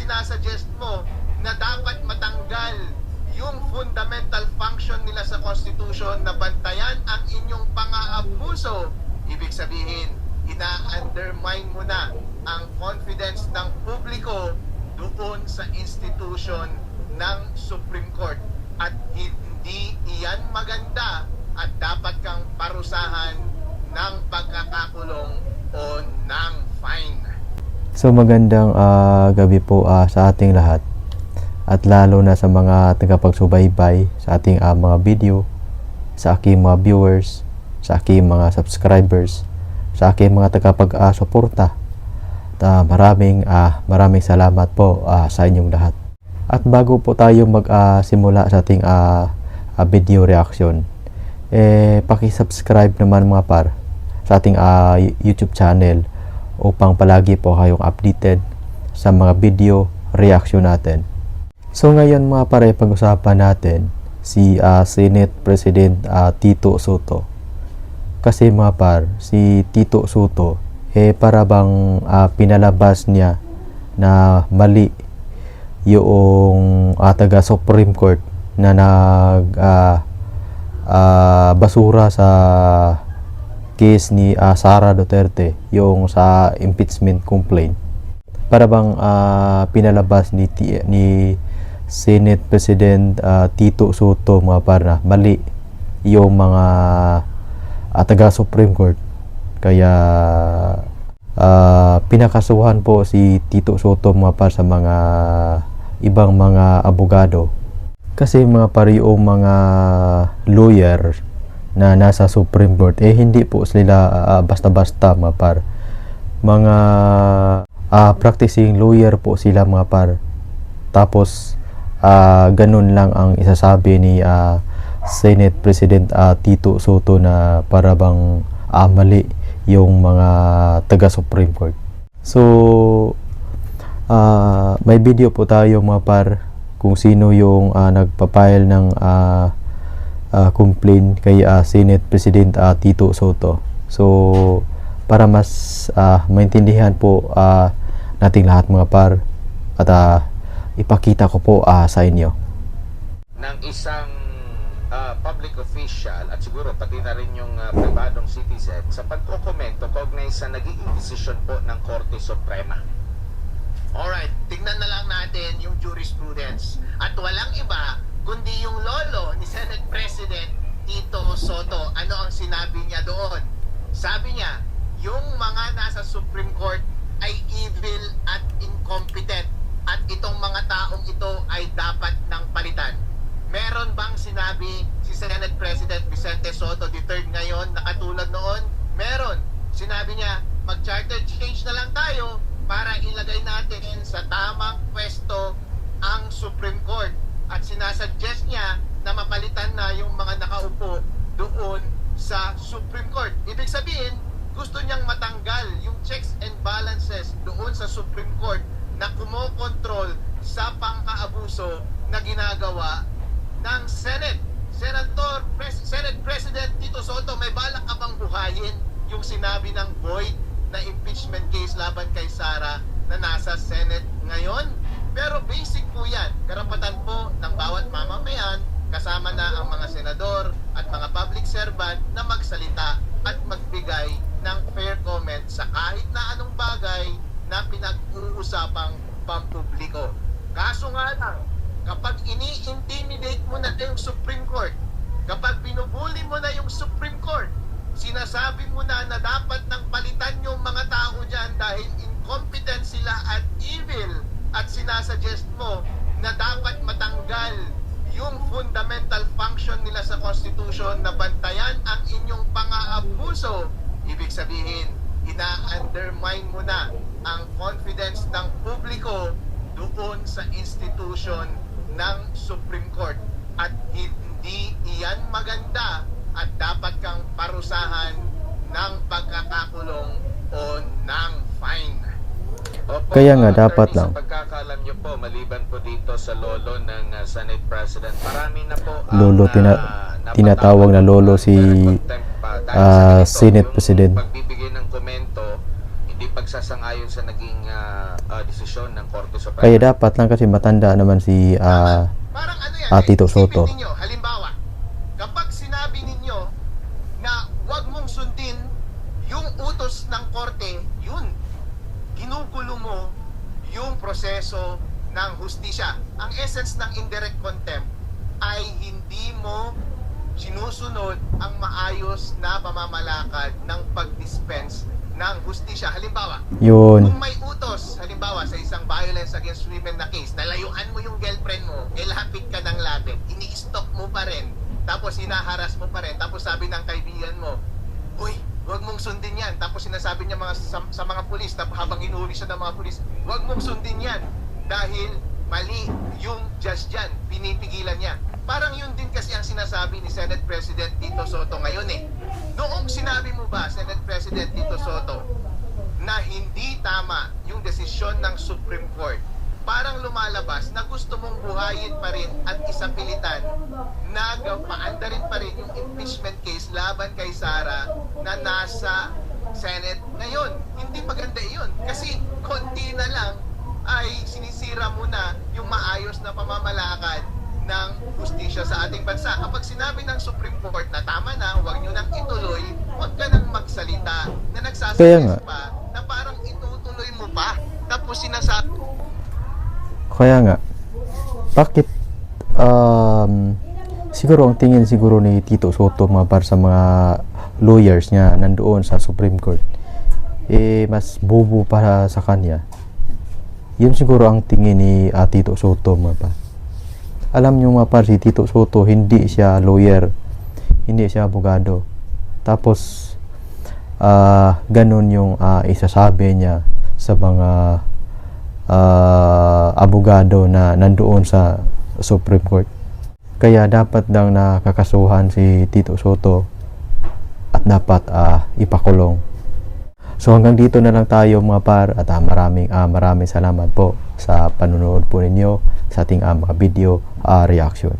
sinasuggest mo na dapat matanggal yung fundamental function nila sa Constitution na bantayan ang inyong pang-aabuso, ibig sabihin, ina-undermine mo na ang confidence ng publiko doon sa institution ng Supreme Court. At hindi iyan maganda at dapat kang parusahan ng pagkakakulong o ng fine. So magandang gabi po sa ating lahat, at lalo na sa mga tagapagsubaybay sa ating mga video, sa aking mga viewers, sa aking mga subscribers, sa aking mga tagapag-suporta. Maraming salamat po sa inyong lahat. At bago po tayo magsimula sa ating video reaction, paki-subscribe naman mga par sa ating YouTube channel upang palagi po kayong updated sa mga video reaction natin. So ngayon mga pare, pag-usapan natin si Senate President Tito Soto. Kasi mga par, si Tito Soto para bang pinalabas niya na mali yung taga Supreme Court na basura sa case ni Sara Duterte, yung sa impeachment complaint. Para bang pinalabas ni Senate President Tito Soto mga para mali yung mga taga Supreme Court. Kaya pinakasuhan po si Tito Soto mga par sa mga ibang mga abogado. Kasi mga par, yung mga lawyer na nasa Supreme Court, hindi po sila basta-basta mga par. Mga practicing lawyer po sila mga par. Tapos ganun lang ang isasabi ni Senate President Tito Soto na para bang mali yung mga taga Supreme Court. So may video po tayo mga par kung sino yung nagpapile ng complaint kay Senate President Tito Soto. So para mas maintindihan po nating lahat mga par, at ipakita ko po sa inyo Ng isang public official at siguro pati na rin yung pribadong citizen sa pagkokomento kaugnay sa naging desisyon po ng Korte Suprema. Alright, tingnan na lang natin yung jurisprudence. At walang iba kundi yung lolo ni Senate President Tito Soto. Ano ang sinabi niya doon? Sabi niya, yung mga nasa Supreme Court ay evil at incompetent, at itong mga taong ito ay dapat ng palitan. Meron bang sinabi si Senate President Vicente Soto III ngayon na katulad noon? Meron. Sinabi niya, mag-charter change na lang tayo para ilagay natin sa tamang pwesto ang Supreme Court. At sinasuggest niya na mapalitan na yung mga nakaupo doon sa Supreme Court. Ibig sabihin, gusto niyang matanggal yung checks and balances doon sa Supreme Court na kumokontrol sa pang-aabuso na ginagawa ng Senate. Senate President Tito Soto, may balak ka bang buhayin yung sinabi ng void na impeachment case laban kay Sara na nasa Senate ngayon? Pero basic po yan, karapatan po ng bawat mamamayan, kasama na ang mga senador at mga public servant, na magsalita at magbigay ng fair comment sa kahit na anong bagay na pinag-uusapang pampubliko. Kaso nga lang, kapag ini-intimidate mo na yung Supreme Court, kapag binubuli mo na yung Supreme Court, sinasabi mo na dapat nang palitan yung mga tao dyan dahil incompetent sila at evil, at sinasuggest mo na dapat matanggal yung fundamental function nila sa Constitution na bantayan ang inyong pang-aabuso, ibig sabihin, ina-undermine mo na ang confidence ng publiko doon sa institution ng Supreme Court. At hindi iyan maganda at dapat kang parusahan ng pagkakakulong o ng fine. Opo, kaya nga dapat lang. Sa pagkakalam nyo po, maliban po dito sa lolo ng Senate President, marami na po lolo, tinatawag na lolo si Senate President. Pagbibigay ng komento, hindi nagsasang-ayon sa naging desisyon ng Korte Suprema. Kaya dapat lang kasi matanda naman si Parang ano yan, Tito isipin Sotto. ninyo, halimbawa, kapag sinabi ninyo na huwag mong sundin yung utos ng korte, yun, ginugulo mo yung proseso ng hustisya. Ang essence ng indirect contempt ay hindi mo sinusunod ang maayos na pamamalakad ng pag-dispense ng hustisya. Halimbawa, Yun. kung may utos, halimbawa sa isang violence against women na case, nalayuan mo yung girlfriend mo, lapit ka ng lapit, ini-stalk mo pa rin, tapos hinaharas mo pa rin, tapos sabi ng kaibigan mo, uy, huwag mong sundin yan. Tapos sinasabi niya sa mga pulis, habang inuuli siya ng mga pulis, huwag mong sundin yan dahil mali yung judge dyan, pinipigilan niya. Parang yun din kasi ang sinasabi ni Senate President Tito Sotto ngayon eh. Noong sinabi mo ba, Senate President Tito Sotto, na hindi tama yung desisyon ng Supreme Court, parang lumalabas na gusto mong buhayin pa rin at isapilitan na paanda rin pa rin yung impeachment case laban kay Sara na nasa Senate ngayon. Hindi maganda yun kasi konti na lang ay sinisira mo na yung maayos na pamamalakad ng hustisya sa ating bansa. Kapag sinabi ng Supreme Court na tama na, huwag nyo nang ituloy, huwag ka nang magsalita na Kaya nga. nagsasuggest pa na parang itutuloy mo pa. Tapos sinasabi, Kaya nga, bakit siguro ang tingin siguro ni Tito Sotto mga para sa mga lawyers niya nandoon sa Supreme Court, mas bobo para sa kanya. Yun siguro ang tingin ni Tito Sotto mga pa. Alam niyo mga par, si Tito Sotto hindi siya lawyer, hindi siya abogado. Tapos ganun yung isasabi niya sa mga abogado na nandoon sa Supreme Court. Kaya dapat daw nakakasuhan si Tito Sotto at dapat ipakulong. So hanggang dito na lang tayo mga par, at maraming salamat po sa panunood po ninyo sa ating mga video reaction.